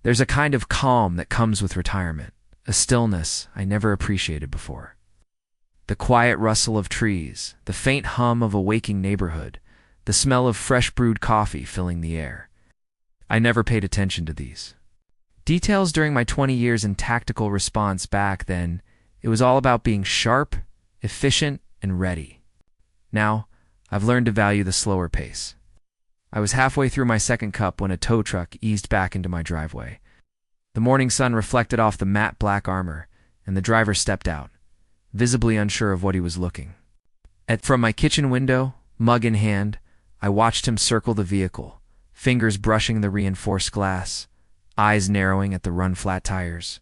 There's a kind of calm that comes with retirement, a stillness I never appreciated before. The quiet rustle of trees, the faint hum of a waking neighborhood, the smell of fresh brewed coffee filling the air. I never paid attention to these details during my 20 years in tactical response back then. It was all about being sharp, efficient, and ready. Now, I've learned to value the slower pace. I was halfway through my second cup when a tow truck eased back into my driveway. The morning sun reflected off the matte black armor, and the driver stepped out, visibly unsure of what he was looking. From my kitchen window, mug in hand, I watched him circle the vehicle, fingers brushing the reinforced glass, eyes narrowing at the run-flat tires.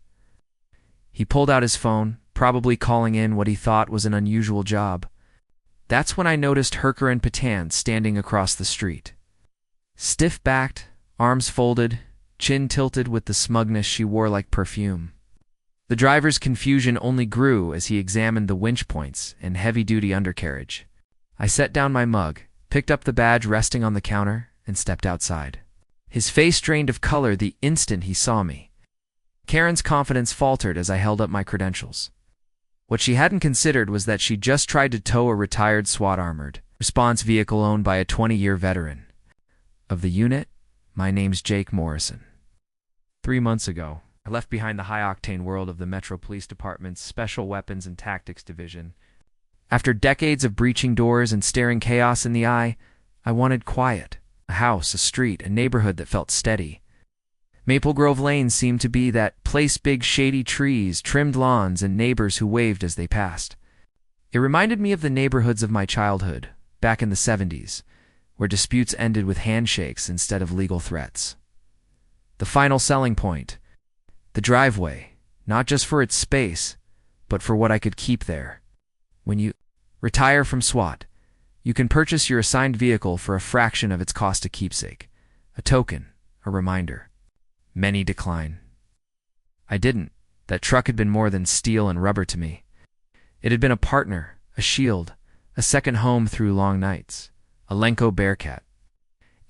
He pulled out his phone, probably calling in what he thought was an unusual job. That's when I noticed Herker and Patan standing across the street. Stiff-backed, arms folded, chin tilted with the smugness she wore like perfume. The driver's confusion only grew as he examined the winch points and heavy-duty undercarriage. I set down my mug, picked up the badge resting on the counter, and stepped outside. His face drained of color the instant he saw me. Karen's confidence faltered as I held up my credentials. What she hadn't considered was that she just tried to tow a retired SWAT armored response vehicle owned by a 20-year veteran. Of the unit, my name's Jake Morrison. 3 months ago, I left behind the high-octane world of the Metro Police Department's Special Weapons and Tactics Division. After decades of breaching doors and staring chaos in the eye, I wanted quiet. A house, a street, a neighborhood that felt steady. Maple Grove Lane seemed to be that place, big shady trees, trimmed lawns, and neighbors who waved as they passed. It reminded me of the neighborhoods of my childhood, back in the 70s, where disputes ended with handshakes instead of legal threats. The final selling point, the driveway, not just for its space, but for what I could keep there. When you retire from SWAT, you can purchase your assigned vehicle for a fraction of its cost, a keepsake, a token, a reminder. Many decline. I didn't. That truck had been more than steel and rubber to me. It had been a partner, a shield, a second home through long nights, a Lenco Bearcat.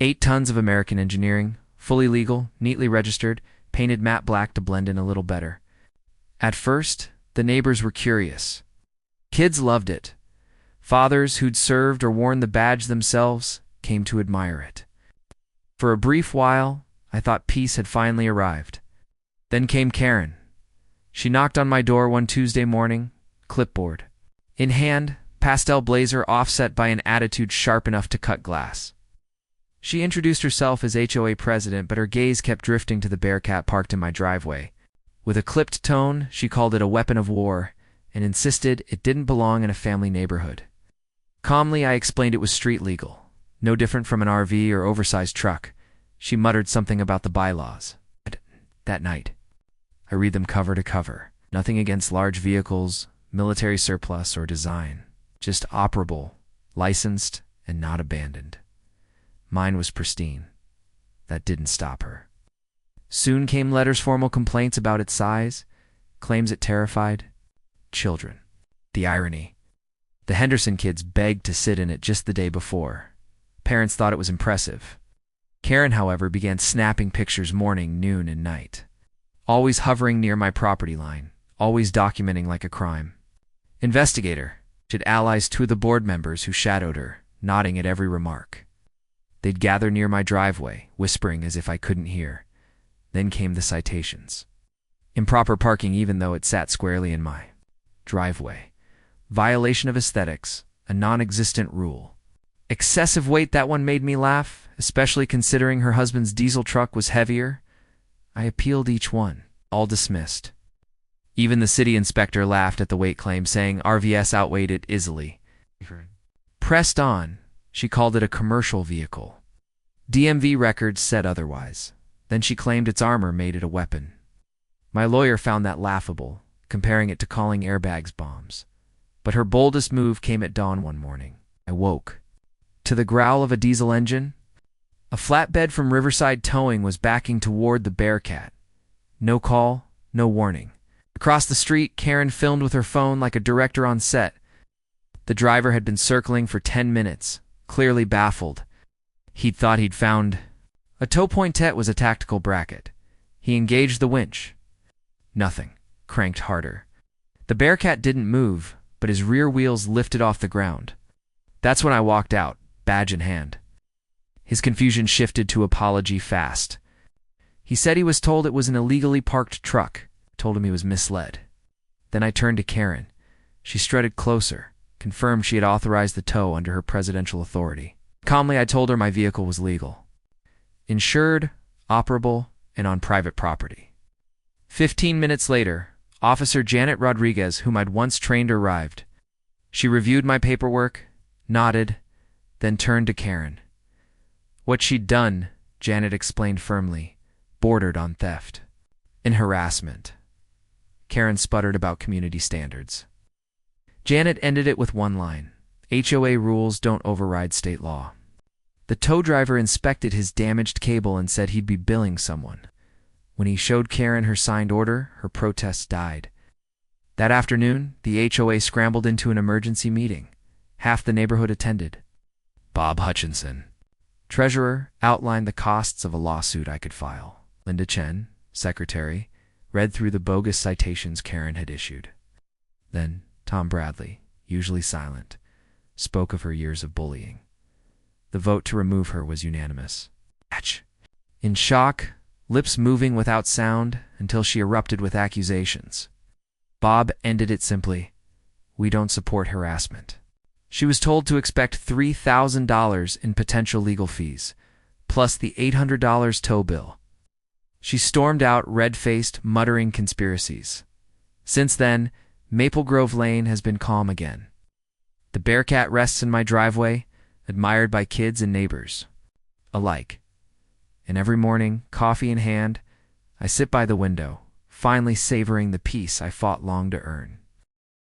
8 tons of American engineering, fully legal, neatly registered, painted matte black to blend in a little better. At first, the neighbors were curious. Kids loved it. Fathers who'd served or worn the badge themselves came to admire it. For a brief while, I thought peace had finally arrived. Then came Karen. She knocked on my door one Tuesday morning, clipboard in hand, pastel blazer offset by an attitude sharp enough to cut glass. She introduced herself as HOA president, but her gaze kept drifting to the Bearcat parked in my driveway. With a clipped tone, she called it a weapon of war and insisted it didn't belong in a family neighborhood. Calmly, I explained it was street legal, no different from an RV or oversized truck. She muttered something about the bylaws. That night, I read them cover to cover. Nothing against large vehicles, military surplus, or design. Just operable, licensed, and not abandoned. Mine was pristine. That didn't stop her. Soon came letters, formal complaints about its size, claims it terrified children. The irony. The Henderson kids begged to sit in it just the day before. Parents thought it was impressive. Karen, however, began snapping pictures morning, noon, and night. Always hovering near my property line, always documenting like a crime. Investigator. She'd allies two of the board members who shadowed her, nodding at every remark. They'd gather near my driveway, whispering as if I couldn't hear. Then came the citations. Improper parking even though it sat squarely in my driveway. Violation of aesthetics, a non-existent rule. Excessive weight, that one made me laugh, especially considering her husband's diesel truck was heavier. I appealed each one, all dismissed. Even the city inspector laughed at the weight claim, saying RVS outweighed it easily. Pressed on, she called it a commercial vehicle. DMV records said otherwise. Then she claimed its armor made it a weapon. My lawyer found that laughable, comparing it to calling airbags bombs. But her boldest move came at dawn one morning. I woke to the growl of a diesel engine. A flatbed from Riverside Towing was backing toward the Bearcat. No call, no warning. Across the street, Karen filmed with her phone like a director on set. The driver had been circling for 10 minutes, clearly baffled. He'd thought he'd found... A tow pointet was a tactical bracket. He engaged the winch. Nothing. Cranked harder. The Bearcat didn't move, but his rear wheels lifted off the ground. That's when I walked out, badge in hand. His confusion shifted to apology fast. He said he was told it was an illegally parked truck. Told him he was misled. Then I turned to Karen. She strutted closer, confirmed she had authorized the tow under her presidential authority. Calmly, I told her my vehicle was legal. Insured, operable, and on private property. 15 minutes later, Officer Janet Rodriguez, whom I'd once trained, arrived. She reviewed my paperwork, nodded, then turned to Karen. What she'd done, Janet explained firmly, bordered on theft and harassment. Karen sputtered about community standards. Janet ended it with one line. HOA rules don't override state law. The tow driver inspected his damaged cable and said he'd be billing someone. When he showed Karen her signed order, her protests died. That afternoon, the HOA scrambled into an emergency meeting. Half the neighborhood attended. Bob Hutchinson, treasurer, outlined the costs of a lawsuit I could file. Linda Chen, secretary, read through the bogus citations Karen had issued. Then Tom Bradley, usually silent, spoke of her years of bullying. The vote to remove her was unanimous. In shock, lips moving without sound until she erupted with accusations. Bob ended it simply. We don't support harassment. She was told to expect $3,000 in potential legal fees, plus the $800 tow bill. She stormed out, red-faced, muttering conspiracies. Since then, Maple Grove Lane has been calm again. The Bearcat rests in my driveway, admired by kids and neighbors alike. And every morning, coffee in hand, I sit by the window, finally savoring the peace I fought long to earn.